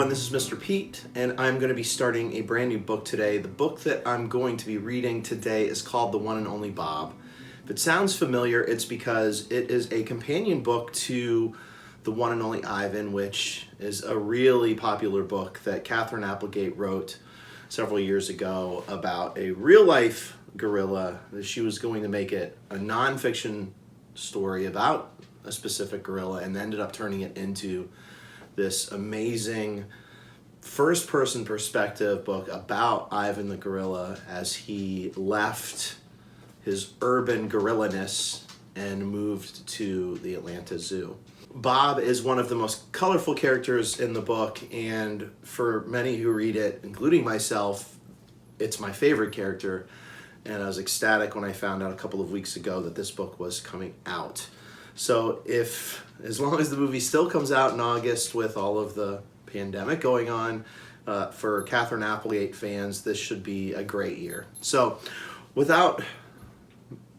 everyone, this is Mr. Pete, and I'm going to be starting a brand new book today. The book that I'm going to be reading today is called The One and Only Bob. If it sounds familiar, it's because it is a companion book to The One and Only Ivan, which is a really popular book that Katherine Applegate wrote several years ago about a real-life gorilla. She was going to make it a nonfiction story about a specific gorilla and ended up turning it into this amazing first-person perspective book about Ivan the gorilla as he left his urban gorilla-ness and moved to the Atlanta Zoo. Bob is one of the most colorful characters in the book, and for many who read it, including myself, it's my favorite character, and I was ecstatic when I found out a couple of weeks ago that this book was coming out. So as long as the movie still comes out in August with all of the pandemic going on, for Katherine Applegate fans, this should be a great year. So without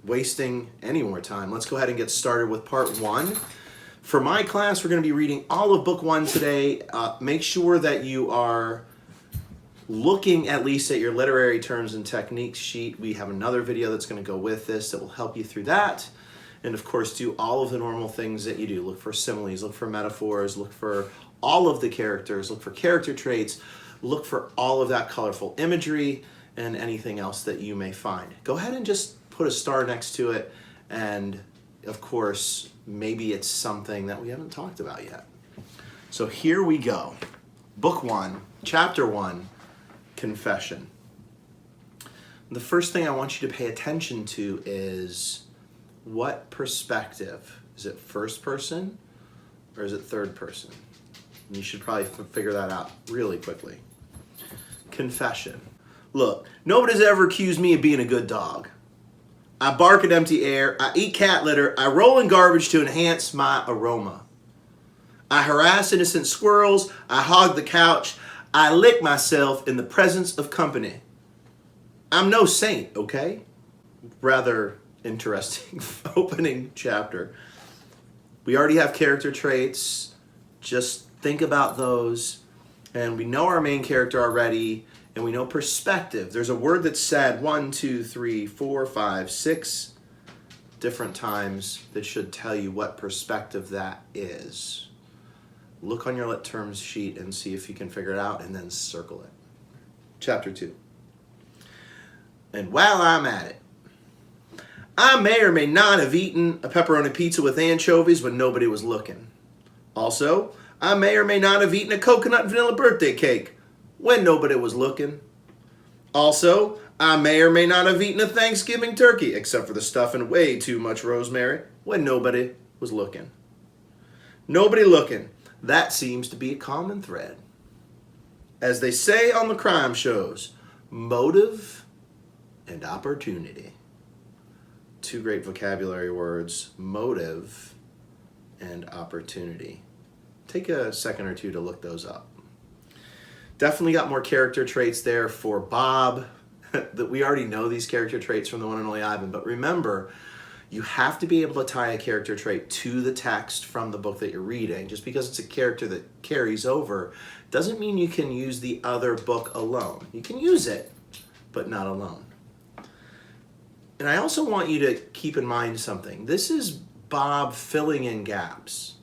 wasting any more time, let's go ahead and get started with part one. For my class, we're going to be reading all of book one today. Make sure that you are looking at least at your literary terms and techniques sheet. We have another video that's going to go with this that will help you through that. And of course, do all of the normal things that you do. Look for similes, look for metaphors, look for all of the characters, look for character traits, look for all of that colorful imagery and anything else that you may find. Go ahead and just put a star next to it. And of course, maybe it's something that we haven't talked about yet. So here we go. Book one, chapter one, Confession. The first thing I want you to pay attention to is what perspective? Is it first person or is it third person? And you should probably figure that out really quickly. Confession. Look, nobody's ever accused me of being a good dog. I bark at empty air, I eat cat litter, I roll in garbage to enhance my aroma. I harass innocent squirrels, I hog the couch, I lick myself in the presence of company. I'm no saint, okay? Rather interesting opening chapter. We already have character traits. Just think about those. And we know our main character already, and we know perspective. There's a word that's said 1, 2, 3, 4, 5, 6 different times that should tell you what perspective that is. Look on your lit terms sheet and see if you can figure it out, and then circle it. Chapter 2. And while I'm at it, I may or may not have eaten a pepperoni pizza with anchovies when nobody was looking. Also, I may or may not have eaten a coconut vanilla birthday cake when nobody was looking. Also, I may or may not have eaten a Thanksgiving turkey, except for the stuff and way too much rosemary, when nobody was looking. Nobody looking. That seems to be a common thread. As they say on the crime shows, motive and opportunity. Two great vocabulary words, motive and opportunity. Take a second or two to look those up. Definitely got more character traits there for Bob. That we already know these character traits from The One and Only Ivan, but remember, you have to be able to tie a character trait to the text from the book that you're reading. Just because it's a character that carries over doesn't mean you can use the other book alone. You can use it, but not alone. And I also want you to keep in mind something. This is Bob filling in gaps.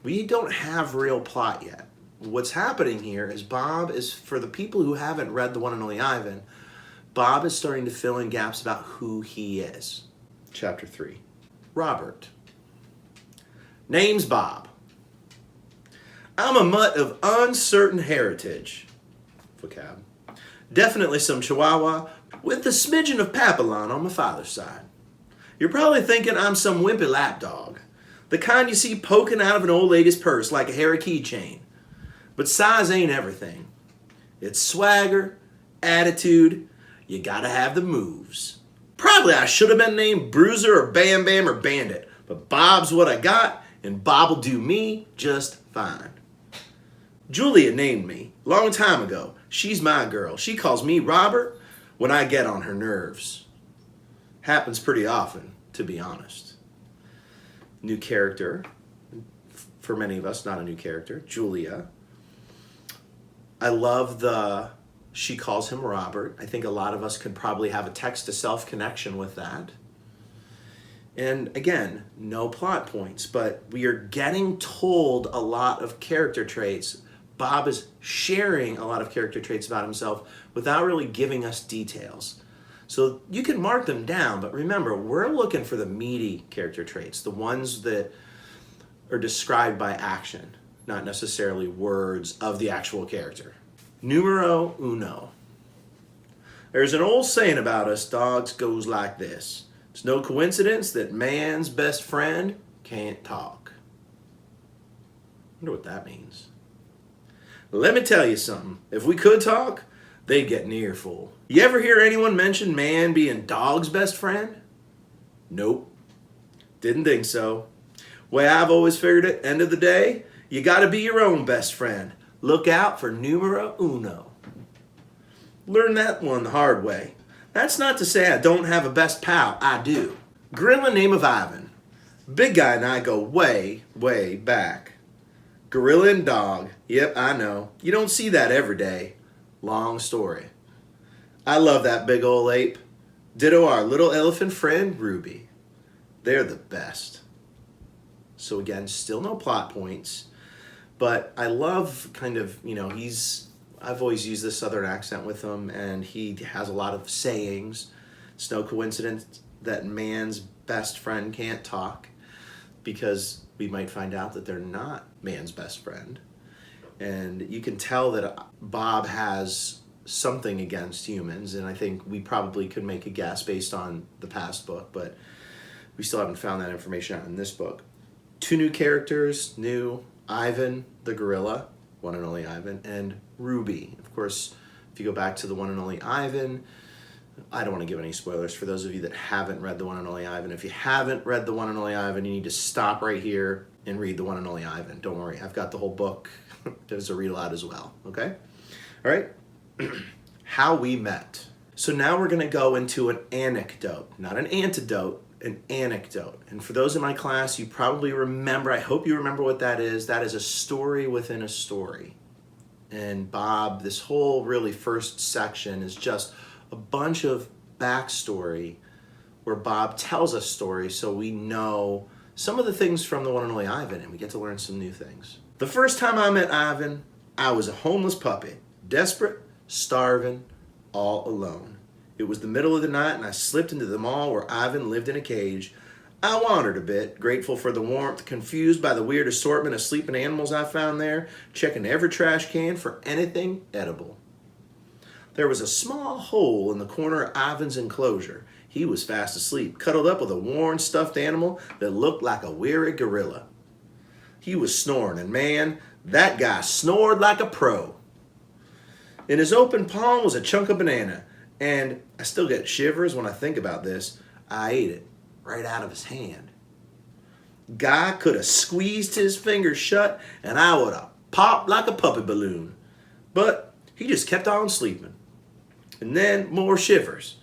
We don't have real plot yet. What's happening here is Bob is, for the people who haven't read The One and Only Ivan, Bob is starting to fill in gaps about who he is. Chapter 3. Robert. Name's Bob. I'm a mutt of uncertain heritage. Vocab. Definitely some Chihuahua, with a smidgen of Papillon on my father's side. You're probably thinking I'm some wimpy lapdog, the kind you see poking out of an old lady's purse like a hairy keychain. But size ain't everything. It's swagger, attitude, you gotta have the moves. Probably I should have been named Bruiser or Bam Bam or Bandit, but Bob's what I got, and Bob'll do me just fine. Julia named me, long time ago. She's my girl. She calls me Robert when I get on her nerves. Happens pretty often, to be honest. New character, for many of us, not a new character, Julia. I love she calls him Robert. I think a lot of us could probably have a text-to-self connection with that. And again, no plot points, but we are getting told a lot of character traits. Bob is sharing a lot of character traits about himself without really giving us details. So you can mark them down, but remember, we're looking for the meaty character traits, the ones that are described by action, not necessarily words of the actual character. Numero uno. There's an old saying about us dogs goes like this. It's no coincidence that man's best friend can't talk. I wonder what that means. Let me tell you something. If we could talk, they'd get an earful. You ever hear anyone mention man being dog's best friend? Nope. Didn't think so. Way I've always figured it, end of the day, you gotta be your own best friend. Look out for numero uno. Learn that one the hard way. That's not to say I don't have a best pal. I do. Gorilla name of Ivan. Big guy and I go way, way back. Gorilla and dog. Yep, I know. You don't see that every day. Long story. I love that big old ape. Ditto our little elephant friend, Ruby. They're the best. So again, still no plot points. But I love kind of, I've always used this southern accent with him, and he has a lot of sayings. It's no coincidence that man's best friend can't talk, because we might find out that they're not man's best friend. And you can tell that Bob has something against humans, and I think we probably could make a guess based on the past book, but we still haven't found that information out in this book. 2 new characters, Ivan the gorilla, one and only Ivan, and Ruby. Of course, if you go back to the one and only Ivan, I don't want to give any spoilers for those of you that haven't read the one and only Ivan. If you haven't read the one and only Ivan, you need to stop right here and read the one and only Ivan. Don't worry, I've got the whole book as a read aloud as well, okay? All right, how we met. So now we're gonna go into an anecdote, not an antidote, an anecdote. And for those in my class, you probably remember, I hope you remember what that is. That is a story within a story. And Bob, this whole really first section is just a bunch of backstory where Bob tells us stories so we know some of the things from the one and only Ivan, and we get to learn some new things. The first time I met Ivan, I was a homeless puppy, desperate, starving, all alone. It was the middle of the night, and I slipped into the mall where Ivan lived in a cage. I wandered a bit, grateful for the warmth, confused by the weird assortment of sleeping animals I found there, checking every trash can for anything edible. There was a small hole in the corner of Ivan's enclosure. He was fast asleep, cuddled up with a worn, stuffed animal that looked like a weary gorilla. He was snoring, and man, that guy snored like a pro. In his open palm was a chunk of banana, and I still get shivers when I think about this. I ate it right out of his hand. Guy could have squeezed his fingers shut, and I would have popped like a puppy balloon. But he just kept on sleeping. And then more shivers.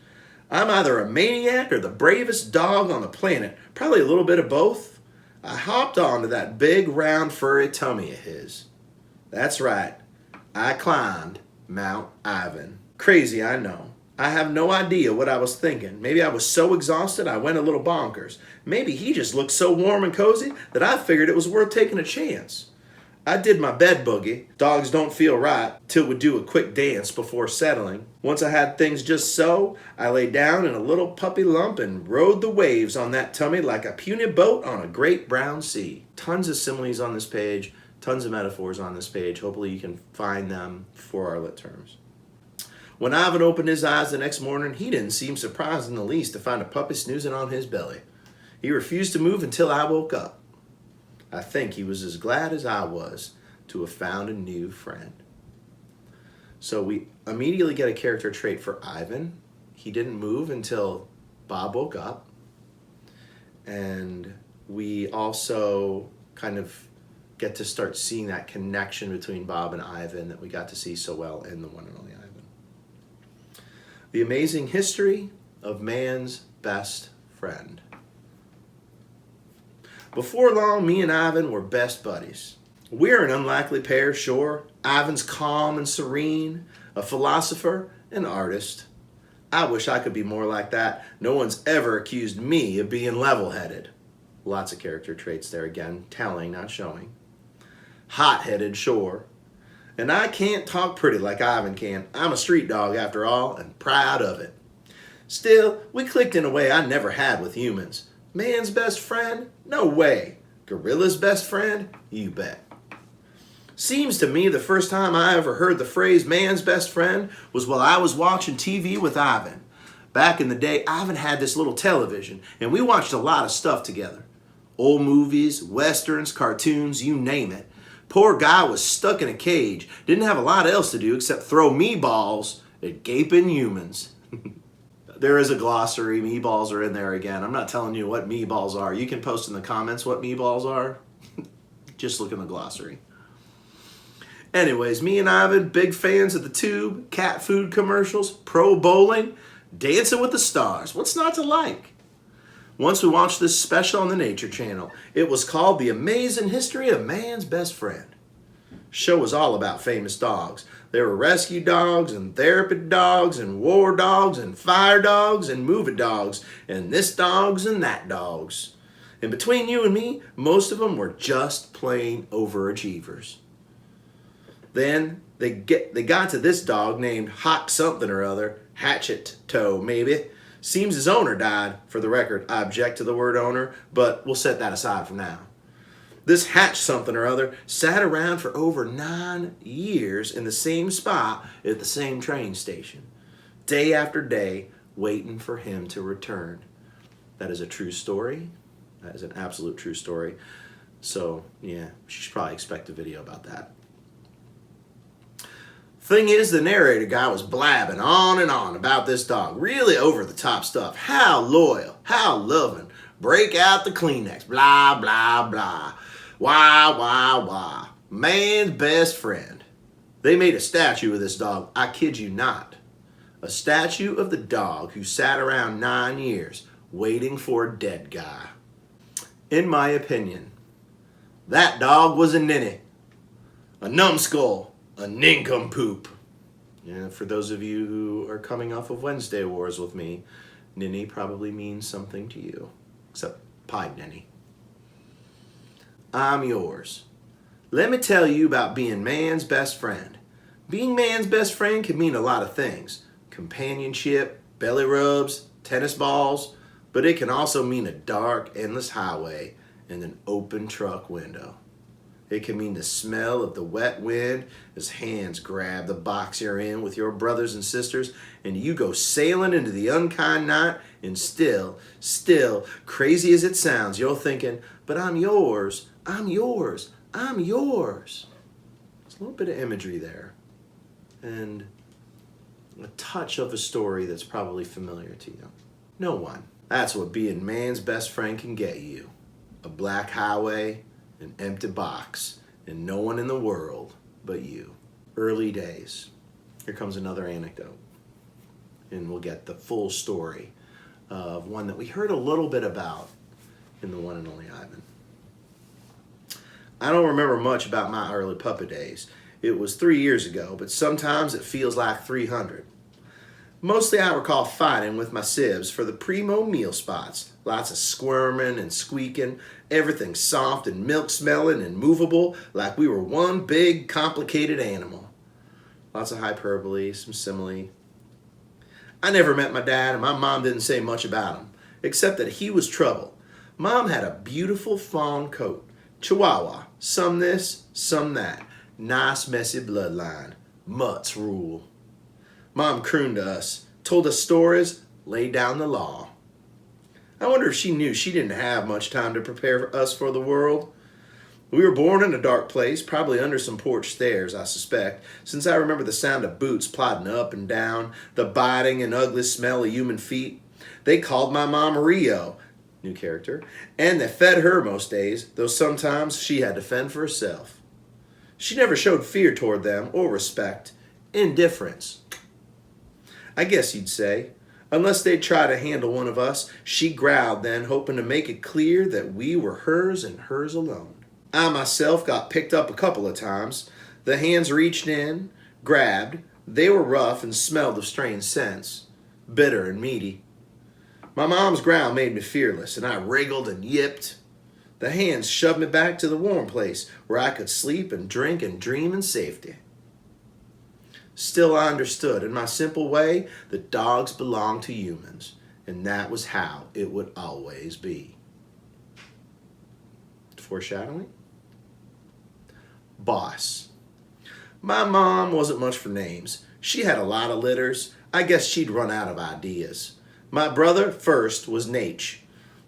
I'm either a maniac or the bravest dog on the planet, probably a little bit of both. I hopped onto that big, round, furry tummy of his. That's right, I climbed Mount Ivan. Crazy, I know. I have no idea what I was thinking. Maybe I was so exhausted I went a little bonkers. Maybe he just looked so warm and cozy that I figured it was worth taking a chance. I did my bed boogie. Dogs don't feel right till we do a quick dance before settling. Once I had things just so, I lay down in a little puppy lump and rode the waves on that tummy like a puny boat on a great brown sea. Tons of similes on this page, tons of metaphors on this page. Hopefully you can find them for our lit terms. When Ivan opened his eyes the next morning, he didn't seem surprised in the least to find a puppy snoozing on his belly. He refused to move until I woke up. I think he was as glad as I was to have found a new friend. So we immediately get a character trait for Ivan. He didn't move until Bob woke up. And we also kind of get to start seeing that connection between Bob and Ivan that we got to see so well in the one and only Ivan. The amazing history of man's best friend. Before long, me and Ivan were best buddies. We're an unlikely pair, sure. Ivan's calm and serene, a philosopher and artist. I wish I could be more like that. No one's ever accused me of being level-headed. Lots of character traits there again, telling, not showing. Hot-headed, sure. And I can't talk pretty like Ivan can. I'm a street dog after all, and proud of it. Still, we clicked in a way I never had with humans. Man's best friend? No way. Gorilla's best friend? You bet. Seems to me the first time I ever heard the phrase man's best friend was while I was watching TV with Ivan. Back in the day, Ivan had this little television, and we watched a lot of stuff together. Old movies, westerns, cartoons, you name it. Poor guy was stuck in a cage, didn't have a lot else to do except throw meatballs at gaping humans. There is a glossary, meatballs are in there again. I'm not telling you what meatballs are. You can post in the comments what meatballs are. Just look in the glossary. Anyways, me and Ivan, big fans of the tube, cat food commercials, pro bowling, Dancing with the Stars. What's not to like? Once we watched this special on the Nature Channel. It was called The Amazing History of Man's Best Friend. Show was all about famous dogs. There were rescue dogs and therapy dogs and war dogs and fire dogs and movie dogs and this dogs and that dogs. And between you and me, most of them were just plain overachievers. Then they got to this dog named Hot something or other, Hatchet Toe maybe. Seems his owner died. For the record, I object to the word owner, but we'll set that aside for now. This Hatch something or other sat around for over 9 years in the same spot at the same train station, day after day, waiting for him to return. That is a true story. That is an absolute true story. So, yeah, you should probably expect a video about that. Thing is, the narrator guy was blabbing on and on about this dog. Really over-the-top stuff. How loyal, how loving. Break out the Kleenex. Blah, blah, blah. Wah. Man's best friend. They made a statue of this dog. I kid you not. A statue of the dog who sat around 9 years waiting for a dead guy. In my opinion, that dog was a ninny. A numbskull. A nincompoop. Yeah, for those of you who are coming off of Wednesday Wars with me, ninny probably means something to you. Except pied ninny. I'm yours. Let me tell you about being man's best friend. Being man's best friend can mean a lot of things. Companionship, belly rubs, tennis balls, but it can also mean a dark, endless highway and an open truck window. It can mean the smell of the wet wind as hands grab the box you're in with your brothers and sisters and you go sailing into the unkind night and still, crazy as it sounds, you're thinking, but I'm yours, I'm yours, I'm yours. There's a little bit of imagery there and a touch of a story that's probably familiar to you. No one. That's what being man's best friend can get you. A black highway, an empty box, and no one in the world but you. Early days. Here comes another anecdote. And we'll get the full story of one that we heard a little bit about in the one and only Ivan. I don't remember much about my early puppy days. It was 3 years ago, but sometimes it feels like 300. Mostly I recall fighting with my sibs for the primo meal spots. Lots of squirming and squeaking, everything soft and milk smelling and movable like we were one big complicated animal. Lots of hyperbole, some simile. I never met my dad and my mom didn't say much about him, except that he was trouble. Mom had a beautiful fawn coat, Chihuahua, some this, some that. Nice messy bloodline, mutts rule. Mom crooned to us, told us stories, laid down the law. I wonder if she knew she didn't have much time to prepare us for the world. We were born in a dark place, probably under some porch stairs, I suspect, since I remember the sound of boots plodding up and down, the biting and ugly smell of human feet. They called my mom Rio, new character, and they fed her most days, though sometimes she had to fend for herself. She never showed fear toward them or respect, indifference. I guess you'd say. Unless they'd try to handle one of us, she growled then, hoping to make it clear that we were hers and hers alone. I myself got picked up a couple of times. The hands reached in, grabbed. They were rough and smelled of strange scents, bitter and meaty. My mom's growl made me fearless, and I wriggled and yipped. The hands shoved me back to the warm place where I could sleep and drink and dream in safety. Still, I understood in my simple way that dogs belong to humans, and that was how it would always be. Foreshadowing? Boss. My mom wasn't much for names. She had a lot of litters. I guess she'd run out of ideas. My brother first was Nate,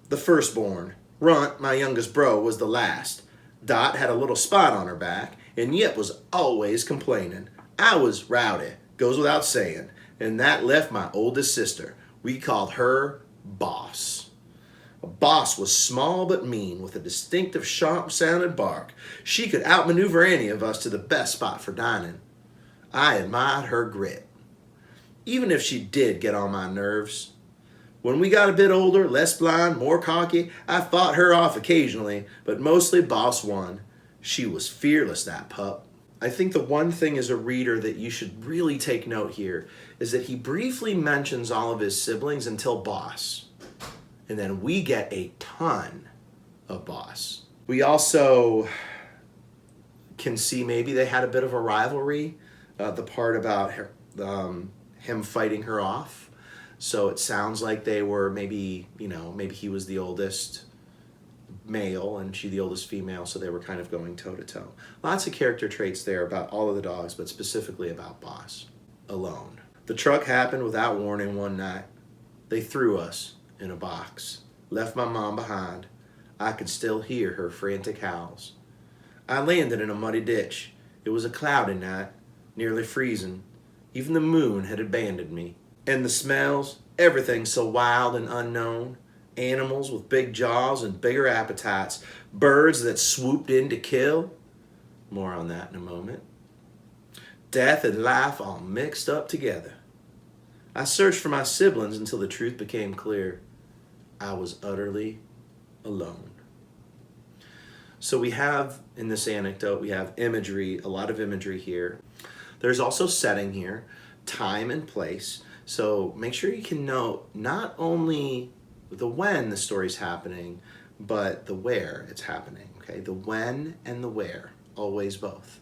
the firstborn. Runt, my youngest bro, was the last. Dot had a little spot on her back, and Yip was always complaining. I was rowdy, goes without saying, and that left my oldest sister. We called her Boss. Boss was small but mean, with a distinctive sharp-sounded bark. She could outmaneuver any of us to the best spot for dining. I admired her grit, even if she did get on my nerves. When we got a bit older, less blind, more cocky, I fought her off occasionally, but mostly Boss won. She was fearless, that pup. I think the one thing as a reader that you should really take note here is that he briefly mentions all of his siblings until Boss. And then we get a ton of Boss. We also can see maybe they had a bit of a rivalry, the part about her, him fighting her off. So it sounds like they were maybe he was the oldest male and she the oldest female, so they were kind of going toe to toe. Lots of character traits there about all of the dogs, but specifically about Boss. Alone. The truck happened without warning one night. They threw us in a box, left my mom behind. I could still hear her frantic howls. I landed in a muddy ditch. It was a cloudy night, nearly freezing. Even the moon had abandoned me. And the smells, everything so wild and unknown. Animals with big jaws and bigger appetites. Birds that swooped in to kill. More on that in a moment. Death and life all mixed up together. I searched for my siblings until the truth became clear. I was utterly alone. So we have, in this anecdote, we have imagery, a lot of imagery here. There's also setting here, time and place. So make sure you can note not only the when the story's happening, but the where it's happening, okay? The when and the where, always both.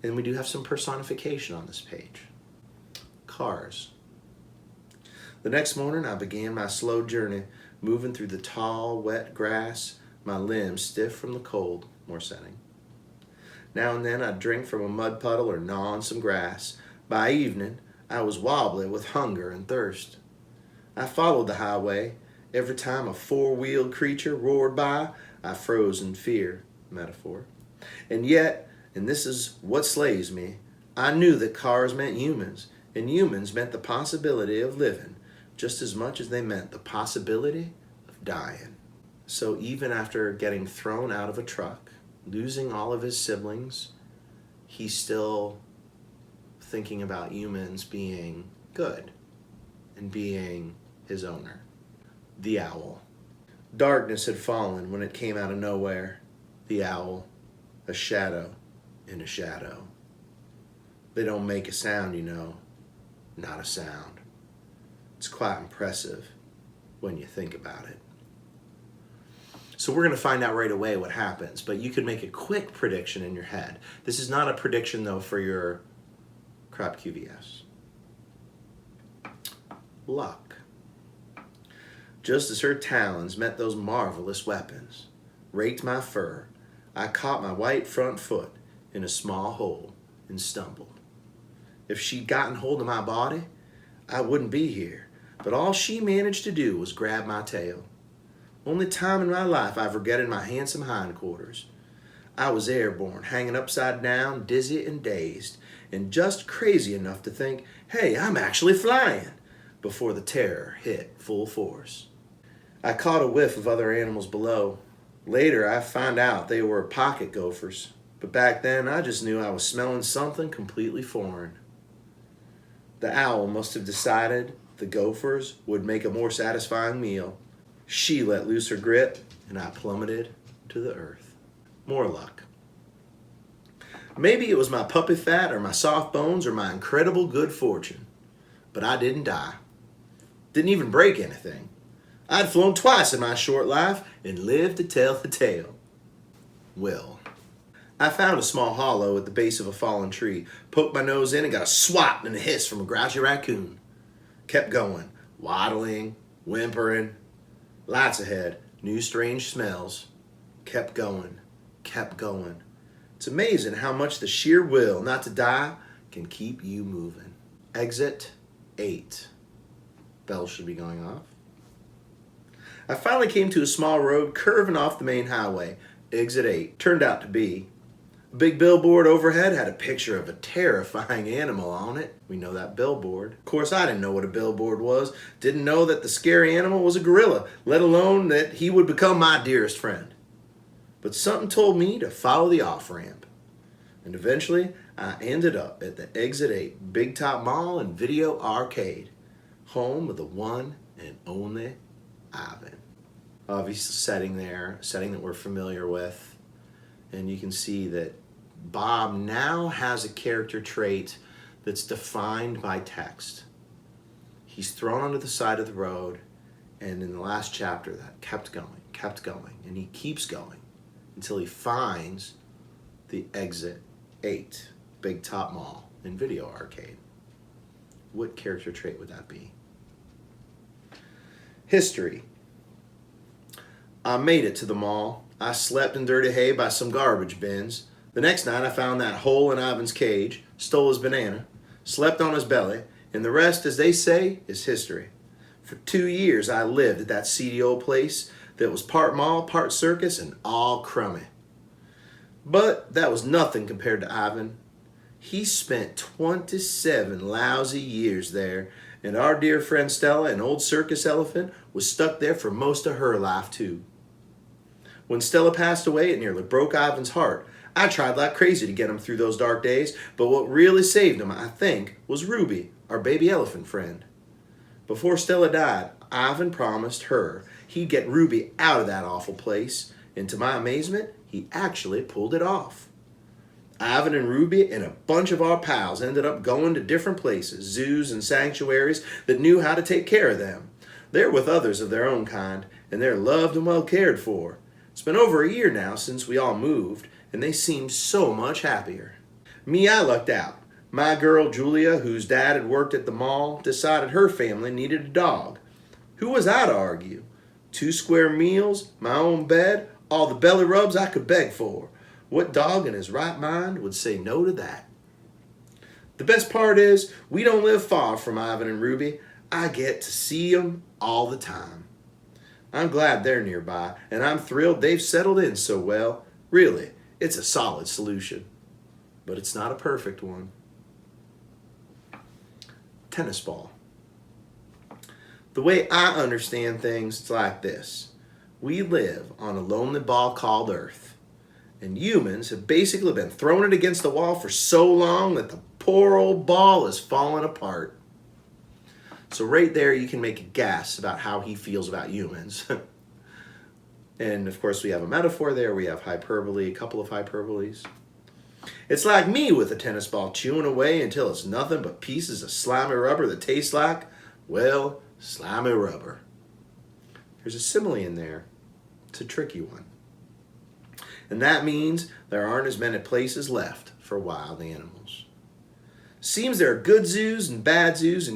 And we do have some personification on this page. Cars. The next morning, I began my slow journey, moving through the tall, wet grass, my limbs stiff from the cold, more setting. Now and then, I'd drink from a mud puddle or gnaw on some grass. By evening, I was wobbly with hunger and thirst. I followed the highway. Every time a four-wheeled creature roared by, I froze in fear, metaphor. And yet, and this is what slays me, I knew that cars meant humans, and humans meant the possibility of living, just as much as they meant the possibility of dying. So even after getting thrown out of a truck, losing all of his siblings, he's still thinking about humans being good and being his owner. The owl. Darkness had fallen when it came out of nowhere. The owl, a shadow in a shadow. They don't make a sound, not a sound. It's quite impressive when you think about it. So we're going to find out right away what happens, but you could make a quick prediction in your head. This is not a prediction, though, for your crop QVS. Luck. Just as her talons met those marvelous weapons, raked my fur, I caught my white front foot in a small hole and stumbled. If she'd gotten hold of my body, I wouldn't be here. But all she managed to do was grab my tail. Only time in my life I've regretted my handsome hindquarters. I was airborne, hanging upside down, dizzy and dazed, and just crazy enough to think, hey, I'm actually flying, before the terror hit full force. I caught a whiff of other animals below. Later, I found out they were pocket gophers, but back then I just knew I was smelling something completely foreign. The owl must have decided the gophers would make a more satisfying meal. She let loose her grip, and I plummeted to the earth. More luck. Maybe it was my puppy fat or my soft bones or my incredible good fortune. But I didn't die. Didn't even break anything. I'd flown twice in my short life and lived to tell the tale. Well, I found a small hollow at the base of a fallen tree, poked my nose in and got a swat and a hiss from a grouchy raccoon. Kept going, waddling, whimpering. Lights ahead, new strange smells. Kept going, kept going. It's amazing how much the sheer will not to die can keep you moving. Exit 8. Bells should be going off. I finally came to a small road curving off the main highway. Exit 8 turned out to be. A big billboard overhead had a picture of a terrifying animal on it. We know that billboard. Of course, I didn't know what a billboard was. Didn't know that the scary animal was a gorilla, let alone that he would become my dearest friend. But something told me to follow the off-ramp. And eventually, I ended up at the Exit 8 Big Top Mall and Video Arcade, home of the one and only Ivan. Obviously, setting that we're familiar with. And you can see that Bob now has a character trait that's defined by text. He's thrown onto the side of the road, and in the last chapter, that kept going, and he keeps going until he finds the Exit 8 Big Top Mall and Video Arcade. What character trait would that be? History. I made it to the mall. I slept in dirty hay by some garbage bins. The next night I found that hole in Ivan's cage, stole his banana, slept on his belly, and the rest, as they say, is history. For 2 years I lived at that seedy old place that was part mall, part circus, and all crummy. But that was nothing compared to Ivan. He spent 27 lousy years there, and our dear friend Stella, an old circus elephant, was stuck there for most of her life too. When Stella passed away, it nearly broke Ivan's heart. I tried like crazy to get him through those dark days, but what really saved him, I think, was Ruby, our baby elephant friend. Before Stella died, Ivan promised her he'd get Ruby out of that awful place, and to my amazement, he actually pulled it off. Ivan and Ruby and a bunch of our pals ended up going to different places, zoos and sanctuaries that knew how to take care of them. They're with others of their own kind, and they're loved and well cared for. It's been over a year now since we all moved, and they seem so much happier. Me, I lucked out. My girl, Julia, whose dad had worked at the mall, decided her family needed a dog. Who was I to argue? 2 square meals, my own bed, all the belly rubs I could beg for. What dog in his right mind would say no to that? The best part is, we don't live far from Ivan and Ruby. I get to see them all the time. I'm glad they're nearby, and I'm thrilled they've settled in so well. Really, it's a solid solution. But it's not a perfect one. Tennis ball. The way I understand things, it's like this. We live on a lonely ball called Earth. And humans have basically been throwing it against the wall for so long that the poor old ball is falling apart. So right there you can make a guess about how he feels about humans. And of course we have a metaphor there, we have hyperbole, a couple of hyperboles. It's like me with a tennis ball chewing away until it's nothing but pieces of slimy rubber that tastes like, well, slimy rubber. There's a simile in there. It's a tricky one. And that means there aren't as many places left for wild animals. Seems there are good zoos and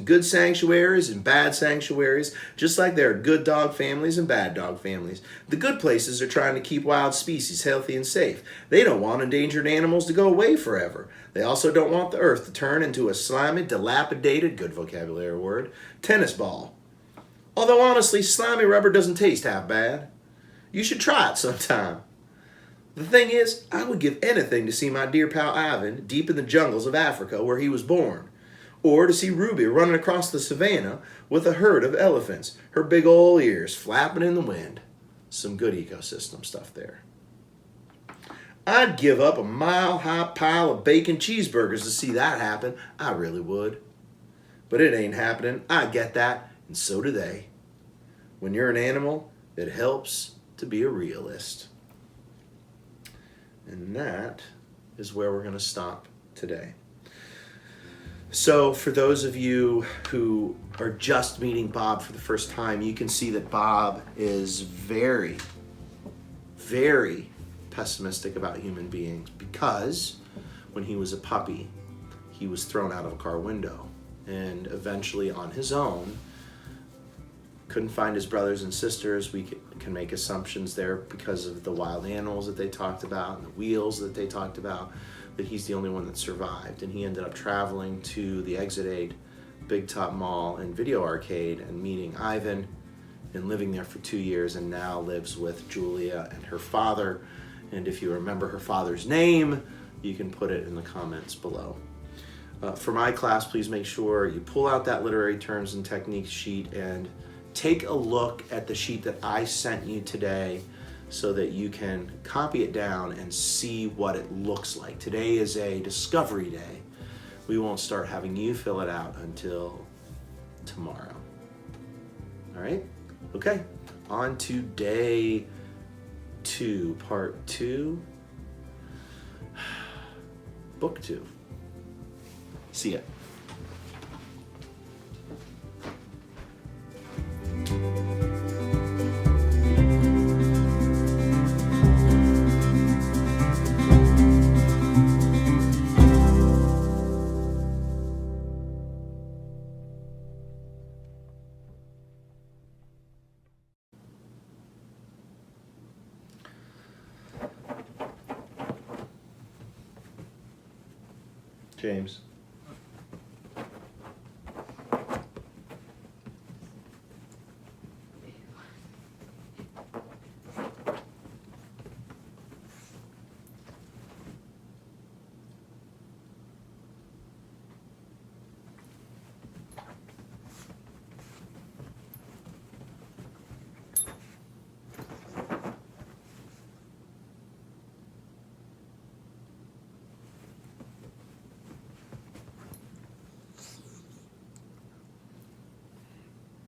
good sanctuaries and bad sanctuaries, just like there are good dog families and bad dog families. The good places are trying to keep wild species healthy and safe. They don't want endangered animals to go away forever. They also don't want the earth to turn into a slimy, dilapidated, good vocabulary word, tennis ball. Although honestly, slimy rubber doesn't taste half bad. You should try it sometime. The thing is, I would give anything to see my dear pal Ivan deep in the jungles of Africa where he was born, or to see Ruby running across the savannah with a herd of elephants, her big old ears flapping in the wind. Some good ecosystem stuff there. I'd give up a mile-high pile of bacon cheeseburgers to see that happen. I really would. But it ain't happening. I get that, and so do they. When you're an animal, it helps to be a realist. And that is where we're going to stop today. So for those of you who are just meeting Bob for the first time, you can see that Bob is very, very pessimistic about human beings because when he was a puppy, he was thrown out of a car window and eventually on his own couldn't find his brothers and sisters. We can make assumptions there because of the wild animals that they talked about and the wheels that they talked about, that he's the only one that survived. And he ended up traveling to the Exit 8 Big Top Mall and Video Arcade and meeting Ivan and living there for 2 years, and now lives with Julia and her father. And if you remember her father's name, you can put it in the comments below. For my class, please make sure you pull out that literary terms and techniques sheet and take a look at the sheet that I sent you today so that you can copy it down and see what it looks like. Today is a discovery day. We won't start having you fill it out until tomorrow. All right? Okay, on to day 2, part 2, book 2. See ya. James.